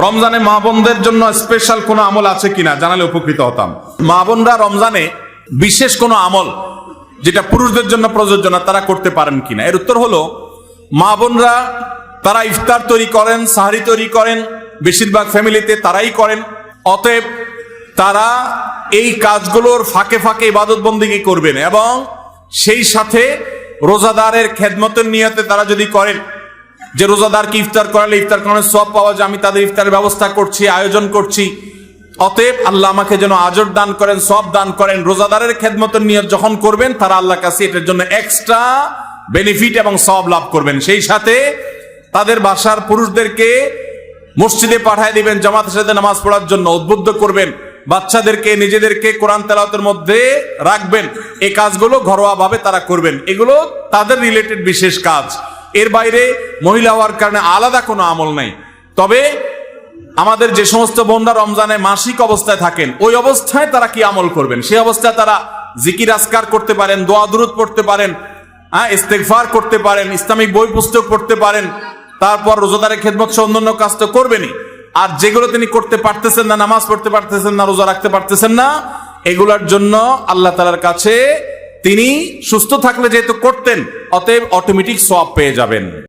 রমজানে মা বোনদের জন্য স্পেশাল কোনো আমল আছে কিনা জানালে উপকৃত হতাম। মা বোনরা রমজানে বিশেষ কোনো আমল যেটা পুরুষদের জন্য প্রযোজ্য না তারা করতে পারেন কিনা, এর উত্তর হলো মা বোনরা তারা ইফতার তৈরি করেন, সাহারি তৈরি করেন, বেশিরভাগ ফ্যামিলিতে তারাই করেন। অতএব তারা এই কাজগুলোর ফাঁকে ফাঁকে ইবাদত বন্দেগী করবেন এবং সেই সাথে রোজাদারের খেদমতের নিয়তে তারা যদি করেন যে রোজাদারকে ইফতার করালে ইফতার করানোর সওয়াব পাওয়া যায়, আমি তাদের ইফতারের ব্যবস্থা করছি, আয়োজন করছি, অতএব আল্লাহ আমাকে যেন আজর দান করেন, সওয়াব দান করেন। রোজাদারের খেদমতের নিয়ত যখন করবেন তারা আল্লাহর কাছে এটার জন্য এক্সট্রা বেনিফিট এবং সওয়াব লাভ করবেন। সেই সাথে তাদের বাসার পুরুষদেরকে মসজিদে পাঠিয়ে দিবেন জামাতের সাথে নামাজ পড়ার জন্য, উদ্বুদ্ধ করবেন, বাচ্চাদেরকে নিজেদেরকে কোরআন তেলাওয়াতের মধ্যে রাখবেন। এই কাজগুলো ঘরোয়া ভাবে তারা করবেন, এগুলো তাদের রিলেটেড বিশেষ কাজ। এর বাইরে মহিলা হওয়ার কারণে আলাদা কোনো আমল নাই। তবে আমাদের যে সমস্ত বোনরা রমজানে মাসিক অবস্থায় থাকেন ওই অবস্থায় তারা কি আমল করবেন, সেই অবস্থায় তারা জিকির আজকার করতে পারেন, দোয়া দুরূদ পড়তে পারেন, ইস্তেগফার করতে পারেন, ইসলামিক বই পুস্তক পড়তে পারেন, তারপর রোজাদারের খেদমত সহ অন্যান্য কাজ তো করবেনই। আর যেগুলো তিনি করতে পারতেছেন না, নামাজ পড়তে পারতেছেন না, রোজা রাখতে পারতেছেন না, এগুলোর জন্য আল্লাহ তাআলার কাছে তিনি সুস্থ থাকলে যেহেতু করতেন অতএব অটোমেটিক সওয়াব পেয়ে যাবেন।